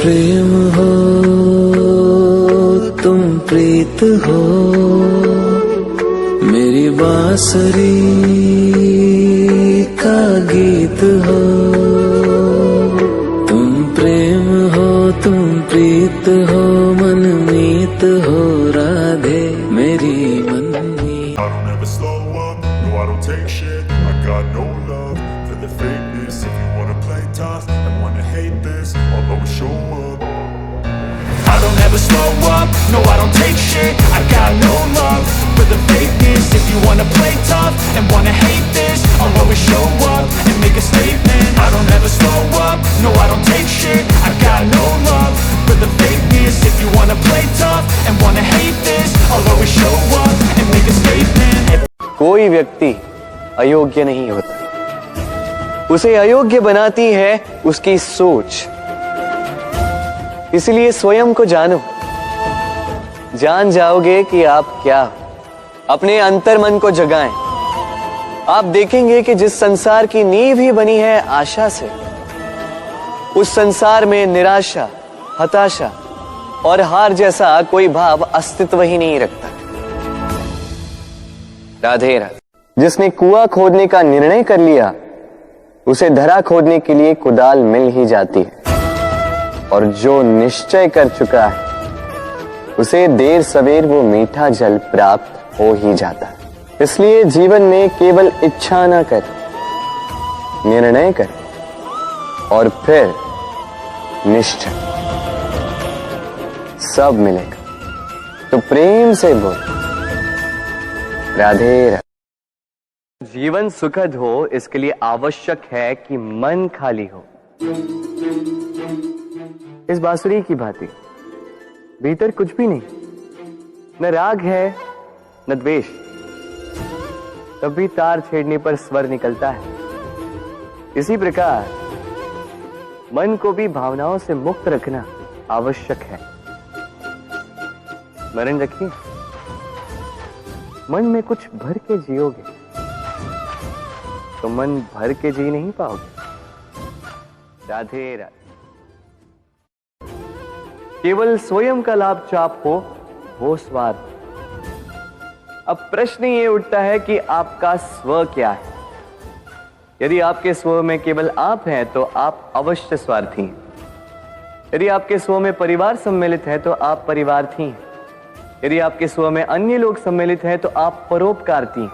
प्रेम हो, तुम प्रीत हो, मेरी बांसुरी का गीत हो। तुम प्रेम हो, तुम प्रीत हो, मनमीत हो, राधे मेरी मनमीत। I don't ever slow up, no I don't take shit. I got no love for the fakeness. If you wanna play tough and wanna hate this, I'll always show up. I don't ever slow up, no I don't take shit. I got no love for the fakeness. If you wanna play tough and wanna hate this, I'll always show up and make a statement. I don't ever slow up, no I don't take shit. I got no love for the fakeness. If you wanna play tough and wanna hate this, I'll always show up and make a statement. कोई व्यक्ति अयोग्य नहीं होता, उसे अयोग्य बनाती है उसकी सोच। इसलिए स्वयं को जानो, जान जाओगे कि आप क्या हो। अपने अंतर मन को जगाएं। आप देखेंगे कि जिस संसार की नींव ही बनी है आशा से, उस संसार में निराशा, हताशा और हार जैसा कोई भाव अस्तित्व ही नहीं रखता। राधे राधे। जिसने कुआं खोदने का निर्णय कर लिया, उसे धरा खोदने के लिए कुदाल मिल ही जाती है। और जो निश्चय कर चुका है, उसे देर सवेर वो मीठा जल प्राप्त हो ही जाता है। इसलिए जीवन में केवल इच्छा ना कर, निर्णय कर और फिर निश्चय, सब मिलेगा। तो प्रेम से बोल, राधे राधे। जीवन सुखद हो, इसके लिए आवश्यक है कि मन खाली हो। इस बांसुरी की भांति भीतर कुछ भी नहीं, न राग है न द्वेष, तब भी तार छेड़ने पर स्वर निकलता है। इसी प्रकार मन को भी भावनाओं से मुक्त रखना आवश्यक है। स्मरण रखिए, मन में कुछ भर के जियोगे तो मन भर के जी नहीं पाओगे। राधे राधे। केवल स्वयं का लाभ चाप हो, वो स्वार्थ। अब प्रश्न ये उठता है कि आपका स्व क्या है। यदि आपके स्व में केवल आप हैं तो आप अवश्य स्वार्थी हैं। यदि आपके स्व में परिवार सम्मिलित है तो आप परिवार्थी हैं। यदि आपके स्व में अन्य लोग सम्मिलित हैं तो आप परोपकारती हैं।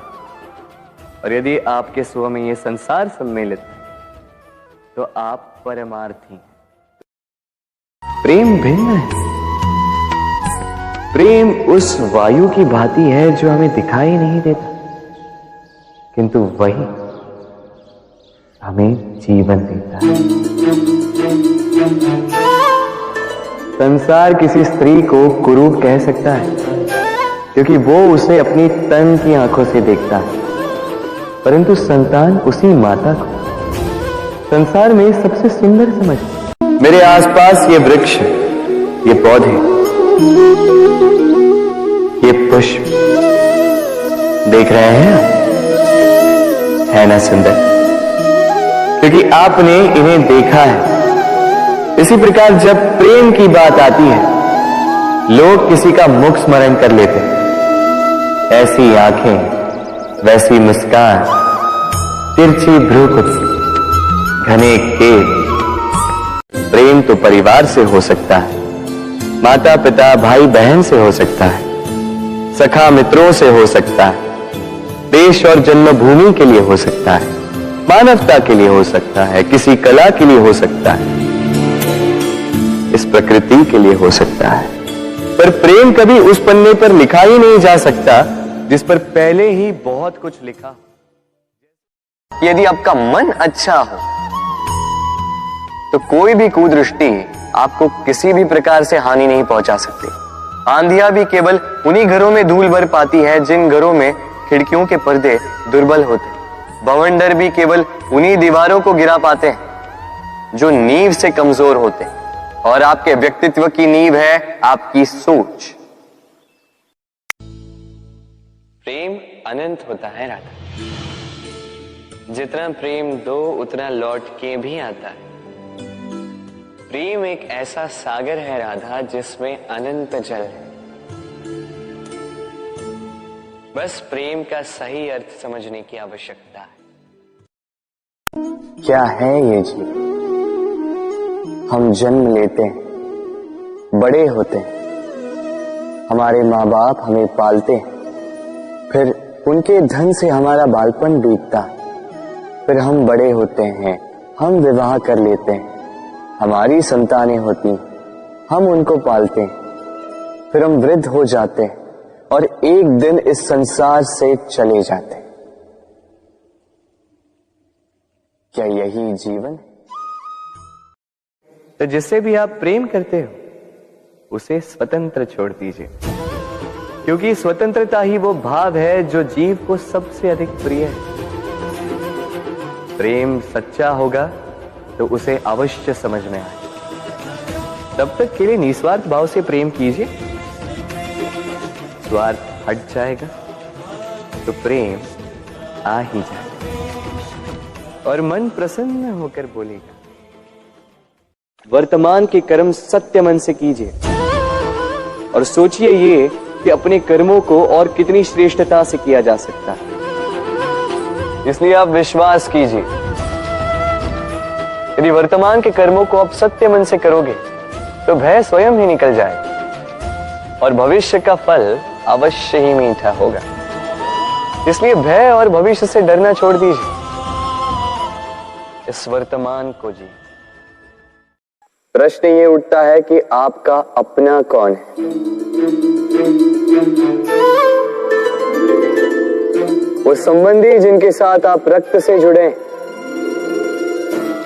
और यदि आपके स्व में ये संसार सम्मिलित है तो आप परमार्थी हैं। प्रेम भिन्न है। प्रेम उस वायु की भांति है जो हमें दिखाई नहीं देता, किंतु वही हमें जीवन देता है। संसार किसी स्त्री को कुरूप कह सकता है, क्योंकि वो उसे अपनी तन की आंखों से देखता है, परंतु संतान उसी माता को संसार में सबसे सुंदर समझता। मेरे आसपास ये वृक्ष, ये पौधे, ये पुष्प देख रहे हैं, है ना सुंदर? क्योंकि आपने इन्हें देखा है। इसी प्रकार जब प्रेम की बात आती है, लोग किसी का मुख स्मरण कर लेते हैं। ऐसी आंखें, वैसी मुस्कान, तिरछी भ्रूकुटी, घने केश। प्रेम तो परिवार से हो सकता है, माता पिता भाई बहन से हो सकता है, सखा मित्रों से हो सकता है, देश और जन्मभूमि के लिए हो सकता है, मानवता के लिए हो सकता है, किसी कला के लिए हो सकता है, इस प्रकृति के लिए हो सकता है। पर प्रेम कभी उस पन्ने पर लिखा ही नहीं जा सकता जिस पर पहले ही बहुत कुछ लिखा। यदि आपका मन अच्छा हो तो कोई भी कुदृष्टि आपको किसी भी प्रकार से हानि नहीं पहुंचा सकती। आंधियां भी केवल उन्हीं घरों में धूल भर पाती है जिन घरों में खिड़कियों के पर्दे दुर्बल होते। बवंडर भी केवल उन्हीं दीवारों को गिरा पाते हैं जो नींव से कमजोर होते। और आपके व्यक्तित्व की नींव है आपकी सोच। प्रेम अनंत होता है राधा। जितना प्रेम दो उतना लौट के भी आता है। प्रेम एक ऐसा सागर है राधा जिसमें अनंत जल है। बस प्रेम का सही अर्थ समझने की आवश्यकता है। क्या है ये जीवन? हम जन्म लेते हैं, बड़े होते हैं, हमारे माँ बाप हमें पालते हैं, फिर उनके धन से हमारा बालपन बीतता है, फिर हम बड़े होते हैं, हम विवाह कर लेते हैं, हमारी संतानें होती हैं, हम उनको पालते हैं, फिर हम वृद्ध हो जाते हैं और एक दिन इस संसार से चले जाते हैं। क्या यही जीवन है? तो जिससे भी आप प्रेम करते हो उसे स्वतंत्र छोड़ दीजिए, क्योंकि स्वतंत्रता ही वो भाव है जो जीव को सबसे अधिक प्रिय है। प्रेम सच्चा होगा तो उसे अवश्य समझ में आए। तब तक के लिए निस्वार्थ भाव से प्रेम कीजिए। स्वार्थ हट जाएगा तो प्रेम आ ही जाएगा और मन प्रसन्न होकर बोलेगा। वर्तमान के कर्म सत्य मन से कीजिए और सोचिए ये कि अपने कर्मों को और कितनी श्रेष्ठता से किया जा सकता है। इसलिए आप विश्वास कीजिए, यदि वर्तमान के कर्मों को आप सत्य मन से करोगे तो भय स्वयं ही निकल जाएगा और भविष्य का फल अवश्य ही मीठा होगा। इसलिए भय और भविष्य से डरना छोड़ दीजिए, इस वर्तमान को जी। प्रश्न ये उठता है कि आपका अपना कौन है? वो संबंधी जिनके साथ आप रक्त से जुड़े,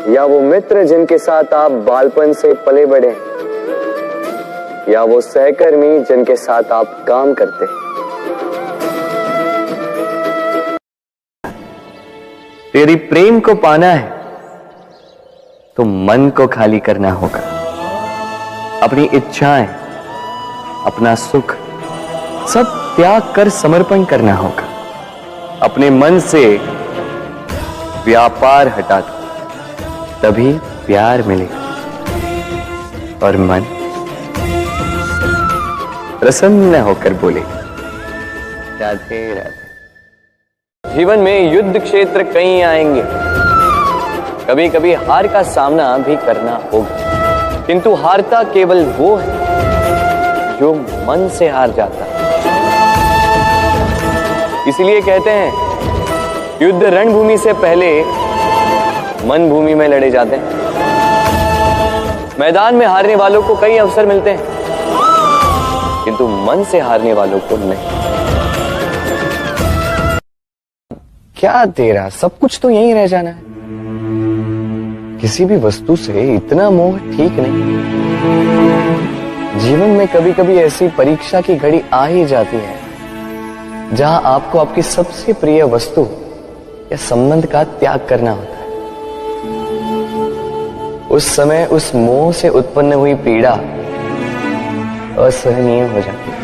या वो मित्र जिनके साथ आप बालपन से पले बढ़े, या वो सहकर्मी जिनके साथ आप काम करते हैं। यदि प्रेम को पाना है तो मन को खाली करना होगा। अपनी इच्छाएं, अपना सुख सब त्याग कर समर्पण करना होगा। अपने मन से व्यापार हटा दो, तभी प्यार मिलेगा और मन प्रसन्न होकर बोलेगा राधे राधे। जीवन में युद्ध क्षेत्र कई आएंगे, कभी कभी हार का सामना भी करना होगा, किंतु हारता केवल वो है जो मन से हार जाता है। इसलिए कहते हैं युद्ध रणभूमि से पहले मन भूमि में लड़े जाते हैं। मैदान में हारने वालों को कई अवसर मिलते हैं, किंतु मन से हारने वालों को नहीं। क्या तेरा सब कुछ तो यहीं रह जाना है। किसी भी वस्तु से इतना मोह ठीक नहीं। जीवन में कभी कभी ऐसी परीक्षा की घड़ी आ ही जाती है जहां आपको आपकी सबसे प्रिय वस्तु या संबंध का त्याग करना होता है। उस समय उस मोह से उत्पन्न हुई पीड़ा असहनीय हो जाती है।